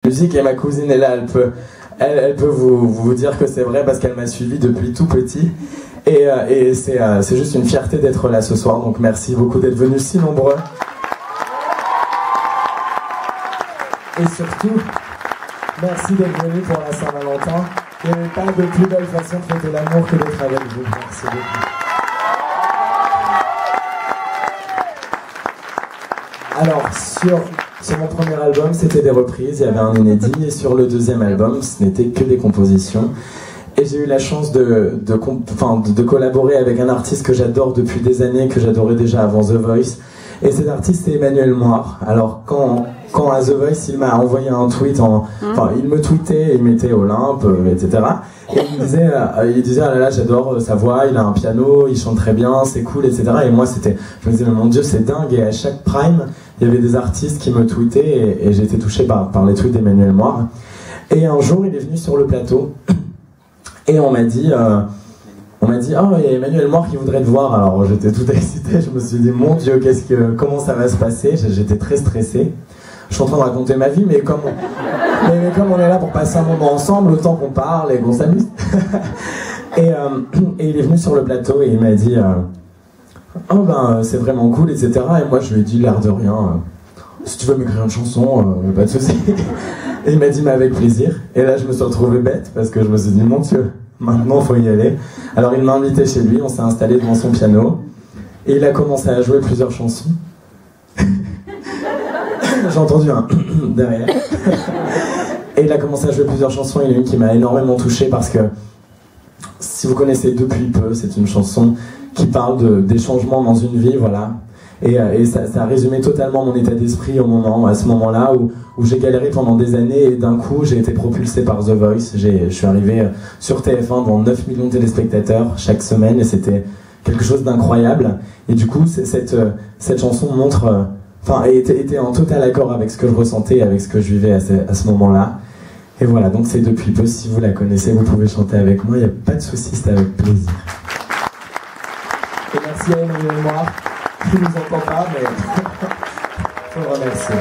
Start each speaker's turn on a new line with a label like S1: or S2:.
S1: Musique, et ma cousine est là, elle peut vous dire que c'est vrai parce qu'elle m'a suivi depuis tout petit. Et c'est juste une fierté d'être là ce soir, donc merci beaucoup d'être venus si nombreux. Et surtout, merci d'être venus pour la Saint-Valentin. Il n'y avait pas de plus belle façon de fêter l'amour que d'être avec vous. Merci beaucoup. Alors, sur mon premier album, c'était des reprises, il y avait un inédit, et sur le deuxième album, ce n'était que des compositions. Et j'ai eu la chance de collaborer avec un artiste que j'adore depuis des années, que j'adorais déjà avant The Voice. Et cet artiste, c'est Emmanuel Moir. Alors, quand à The Voice, il m'a envoyé un tweet, il me tweetait, il mettait Olympe, etc. Et il me disait, ah là là, j'adore sa voix, il a un piano, il chante très bien, c'est cool, etc. Et moi, je me disais, mais mon Dieu, c'est dingue. Et à chaque prime, il y avait des artistes qui me tweetaient, et j'ai été touché par les tweets d'Emmanuel Moir. Et un jour, il est venu sur le plateau, et on m'a dit, oh, il y a Emmanuel Moir qui voudrait te voir. Alors j'étais tout excité, je me suis dit, mon Dieu, comment ça va se passer? J'étais très stressé. Je suis en train de raconter ma vie, mais comme on est là pour passer un moment ensemble, autant qu'on parle et qu'on s'amuse. et il est venu sur le plateau et il m'a dit, c'est vraiment cool, etc. Et moi je lui ai dit, l'air de rien, si tu veux m'écrire une chanson, pas de souci. Et il m'a dit, mais avec plaisir. Et là je me suis retrouvé bête parce que je me suis dit, mon Dieu, maintenant il faut y aller. Alors il m'a invité chez lui, on s'est installé devant son piano et il a commencé à jouer plusieurs chansons. J'ai entendu un derrière. Et il a commencé à jouer plusieurs chansons. Il y en a une qui m'a énormément touché parce que, si vous connaissez Depuis peu, c'est une chanson qui parle des changements dans une vie, voilà. Et ça a résumé totalement mon état d'esprit à ce moment-là où j'ai galéré pendant des années et d'un coup j'ai été propulsé par The Voice. Je suis arrivé sur TF1 devant 9 millions de téléspectateurs chaque semaine et c'était quelque chose d'incroyable. Et du coup, cette chanson montre... était en total accord avec ce que je ressentais et avec ce que je vivais à ce moment-là. Et voilà, donc c'est Depuis peu. Si vous la connaissez, vous pouvez chanter avec moi, il n'y a pas de souci, c'est avec plaisir. Et merci à Emmanuel Moir, qui ne nous entend pas, mais je le remercie.